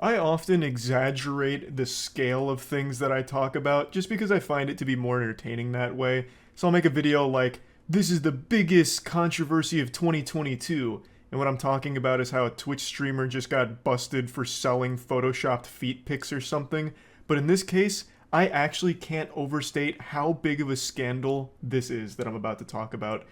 I often exaggerate the scale of things that I talk about just because I find it to be more entertaining that way. So I'll make a video like, this is the biggest controversy of 2022. And what I'm talking about is how a Twitch streamer just got busted for selling photoshopped feet pics or something. But in this case, I actually can't overstate how big of a scandal this is that I'm about to talk about.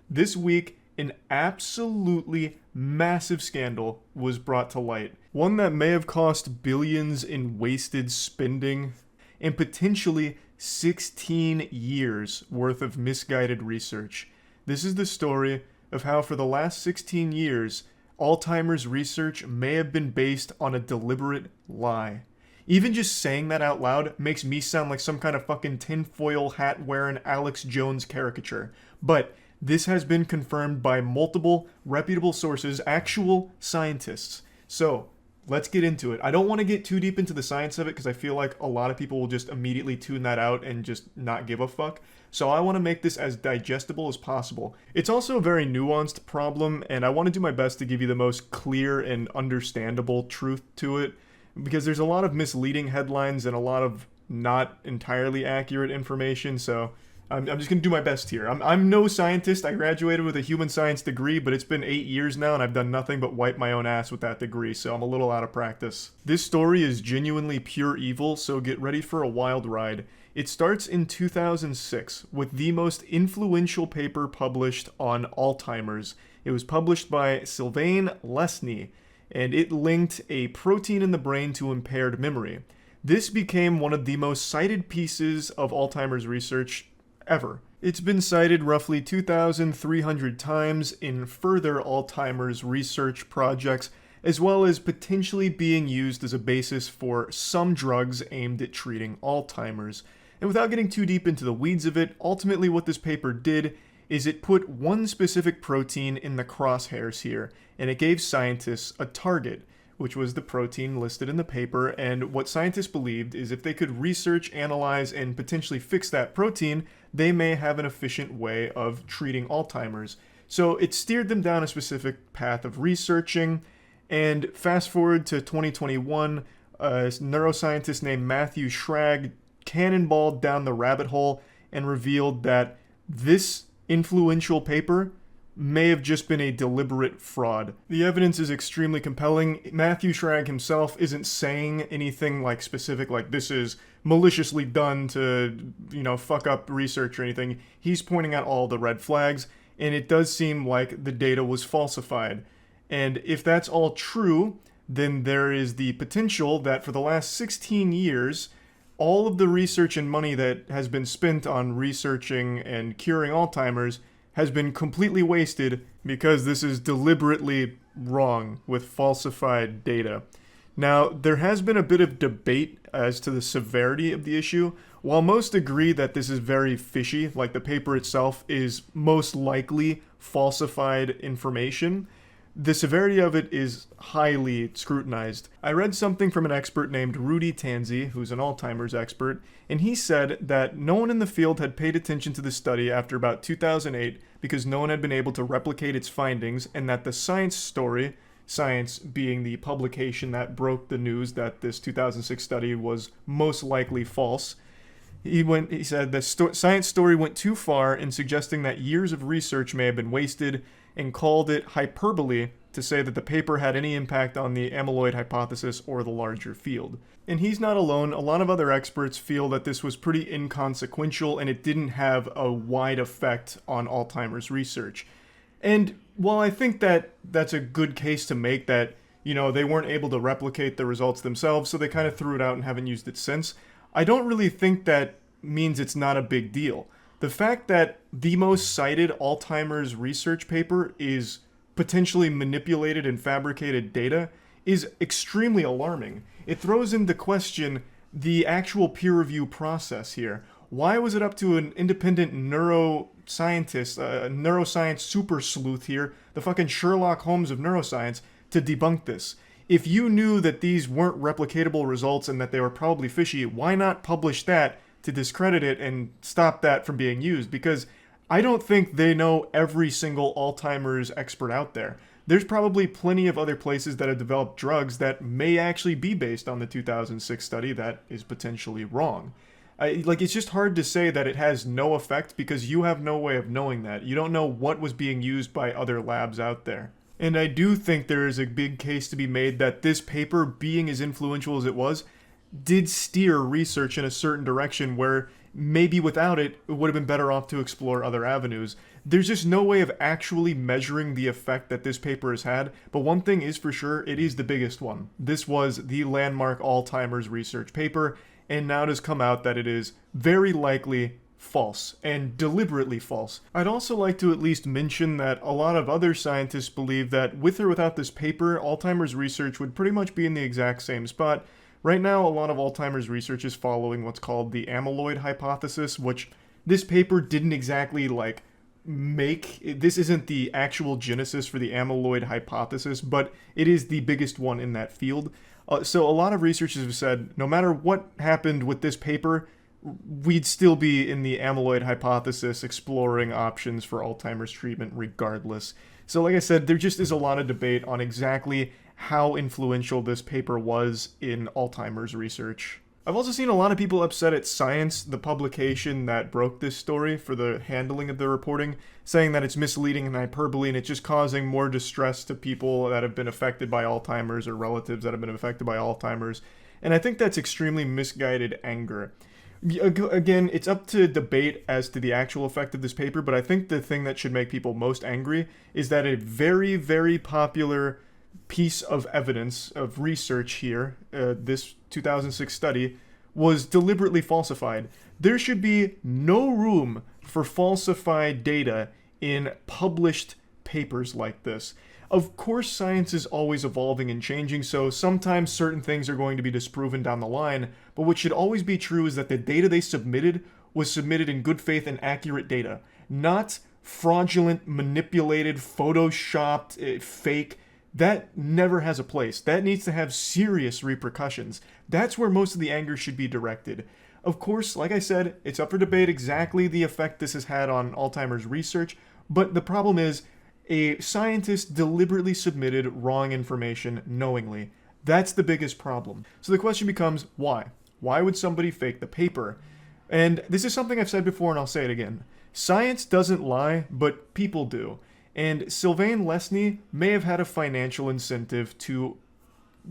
This week, an absolutely massive scandal was brought to light. One that may have cost billions in wasted spending and potentially 16 years worth of misguided research. This is the story of how, for the last 16 years, Alzheimer's research may have been based on a deliberate lie. Even just saying that out loud makes me sound like some kind of fucking tinfoil hat wearing Alex Jones caricature. But this has been confirmed by multiple reputable sources, actual scientists. So, let's get into it. I don't want to get too deep into the science of it because I feel like a lot of people will just immediately tune that out and just not give a fuck. So I want to make this as digestible as possible. It's also a very nuanced problem, and I want to do my best to give you the most clear and understandable truth to it, because there's a lot of misleading headlines and a lot of not entirely accurate information, so I'm just going to do my best here. I'm no scientist. I graduated with a human science degree, but it's been 8 years now and I've done nothing but wipe my own ass with that degree, so I'm a little out of practice. This story is genuinely pure evil, so get ready for a wild ride. It starts in 2006 with the most influential paper published on Alzheimer's. It was published by Sylvain Lesny, and it linked a protein in the brain to impaired memory. This became one of the most cited pieces of Alzheimer's research ever. It's been cited roughly 2,300 times in further Alzheimer's research projects, as well as potentially being used as a basis for some drugs aimed at treating Alzheimer's. And without getting too deep into the weeds of it, ultimately what this paper did is it put one specific protein in the crosshairs here, and it gave scientists a target, which was the protein listed in the paper. And what scientists believed is if they could research, analyze, and potentially fix that protein, they may have an efficient way of treating Alzheimer's. So it steered them down a specific path of researching. And fast forward to 2021, a neuroscientist named Matthew Schrag cannonballed down the rabbit hole and revealed that this influential paper may have just been a deliberate fraud. The evidence is extremely compelling. Matthew Schrag himself isn't saying anything like specific, like this is maliciously done to, fuck up research or anything. He's pointing out all the red flags, and it does seem like the data was falsified. And if that's all true, then there is the potential that for the last 16 years, all of the research and money that has been spent on researching and curing Alzheimer's has been completely wasted because this is deliberately wrong with falsified data. Now, there has been a bit of debate as to the severity of the issue. While most agree that this is very fishy, like the paper itself is most likely falsified information, the severity of it is highly scrutinized. I read something from an expert named Rudy Tanzi, who's an Alzheimer's expert, and he said that no one in the field had paid attention to the study after about 2008 because no one had been able to replicate its findings, and that the Science story, Science being the publication that broke the news that this 2006 study was most likely false, he said the Science story went too far in suggesting that years of research may have been wasted, and called it hyperbole to say that the paper had any impact on the amyloid hypothesis or the larger field. And he's not alone. A lot of other experts feel that this was pretty inconsequential and it didn't have a wide effect on Alzheimer's research. And while I think that that's a good case to make, that, they weren't able to replicate the results themselves, so they kind of threw it out and haven't used it since, I don't really think that means it's not a big deal. The fact that the most cited Alzheimer's research paper is potentially manipulated and fabricated data is extremely alarming. It throws into question the actual peer review process here. Why was it up to an independent neuroscientist, a neuroscience super sleuth here, the fucking Sherlock Holmes of neuroscience, to debunk this? If you knew that these weren't replicatable results and that they were probably fishy, why not publish that to discredit it and stop that from being used? Because I don't think they know every single Alzheimer's expert out there. there's probably plenty of other places that have developed drugs that may actually be based on the 2006 study that is potentially wrong. It's just hard to say that it has no effect because you have no way of knowing that. You don't know what was being used by other labs out there. And I do think there is a big case to be made that this paper, being as influential as it was, did steer research in a certain direction where maybe without it, it would have been better off to explore other avenues. There's just no way of actually measuring the effect that this paper has had, but one thing is for sure, it is the biggest one. This was the landmark Alzheimer's research paper, and now it has come out that it is very likely false, and deliberately false. I'd also like to at least mention that a lot of other scientists believe that with or without this paper, Alzheimer's research would pretty much be in the exact same spot. Right now, a lot of Alzheimer's research is following what's called the amyloid hypothesis, which this paper didn't exactly make. This isn't the actual genesis for the amyloid hypothesis, but it is the biggest one in that field. So a lot of researchers have said, no matter what happened with this paper, we'd still be in the amyloid hypothesis exploring options for Alzheimer's treatment regardless. So like I said, there just is a lot of debate on exactly how influential this paper was in Alzheimer's research. I've also seen a lot of people upset at Science, the publication that broke this story, for the handling of the reporting, saying that it's misleading and hyperbole and it's just causing more distress to people that have been affected by Alzheimer's or relatives that have been affected by Alzheimer's. And I think that's extremely misguided anger. Again, it's up to debate as to the actual effect of this paper, but I think the thing that should make people most angry is that a very, very popular piece of evidence, of research here, this 2006 study, was deliberately falsified. There should be no room for falsified data in published papers like this. Of course, science is always evolving and changing, so sometimes certain things are going to be disproven down the line, but what should always be true is that the data they submitted was submitted in good faith and accurate data, not fraudulent, manipulated, photoshopped, fake. That never has a place. That needs to have serious repercussions. That's where most of the anger should be directed. Of course, like I said, it's up for debate exactly the effect this has had on Alzheimer's research, but the problem is a scientist deliberately submitted wrong information knowingly. That's the biggest problem. So the question becomes, why? Why would somebody fake the paper? And this is something I've said before and I'll say it again. Science doesn't lie, but people do. And Sylvain Lesny may have had a financial incentive to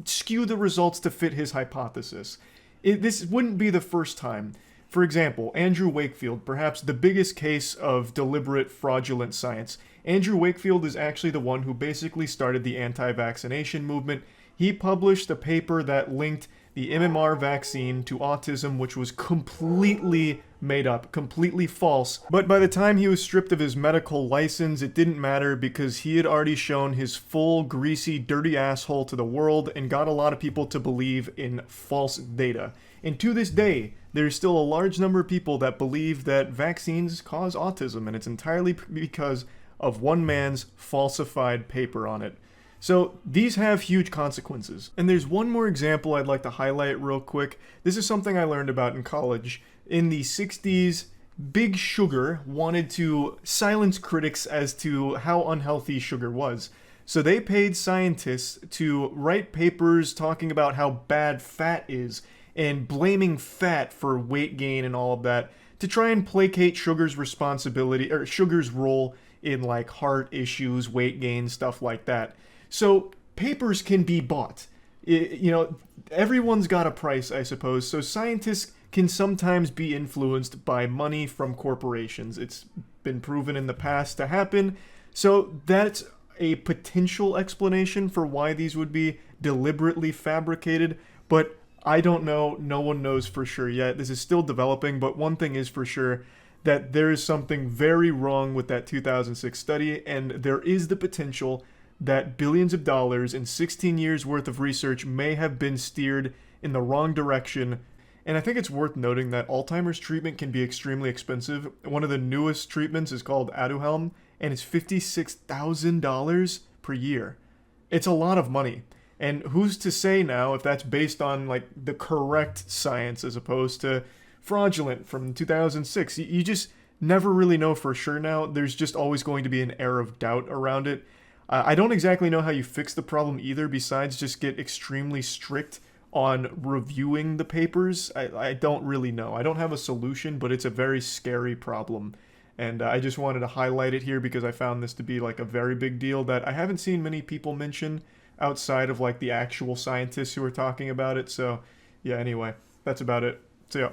skew the results to fit his hypothesis. This wouldn't be the first time. For example, Andrew Wakefield, perhaps the biggest case of deliberate fraudulent science. Andrew Wakefield is actually the one who basically started the anti-vaccination movement. He published a paper that linked the MMR vaccine to autism, which was completely made up, completely false. But by the time he was stripped of his medical license, it didn't matter because he had already shown his full, greasy, dirty asshole to the world and got a lot of people to believe in false data. And to this day, there's still a large number of people that believe that vaccines cause autism, and it's entirely because of one man's falsified paper on it. So these have huge consequences. And there's one more example I'd like to highlight real quick. This is something I learned about in college. In the 60s, Big Sugar wanted to silence critics as to how unhealthy sugar was. So they paid scientists to write papers talking about how bad fat is and blaming fat for weight gain and all of that to try and placate sugar's responsibility, or sugar's role in heart issues, weight gain, stuff like that. So papers can be bought. Everyone's got a price, I suppose. So scientists can sometimes be influenced by money from corporations. It's been proven in the past to happen. So that's a potential explanation for why these would be deliberately fabricated. But I don't know. No one knows for sure yet. This is still developing. But one thing is for sure, that there is something very wrong with that 2006 study. And there is the potential that billions of dollars and 16 years worth of research may have been steered in the wrong direction. And I think it's worth noting that Alzheimer's treatment can be extremely expensive. One of the newest treatments is called Aduhelm, and it's $56,000 per year. It's a lot of money. And who's to say now if that's based on the correct science as opposed to fraudulent from 2006? You just never really know for sure now. There's just always going to be an air of doubt around it. I don't exactly know how you fix the problem either, besides just get extremely strict on reviewing the papers. I don't really know. I don't have a solution, but it's a very scary problem. And I just wanted to highlight it here because I found this to be like a very big deal that I haven't seen many people mention outside of like the actual scientists who are talking about it. So, yeah, anyway, that's about it. So, yeah.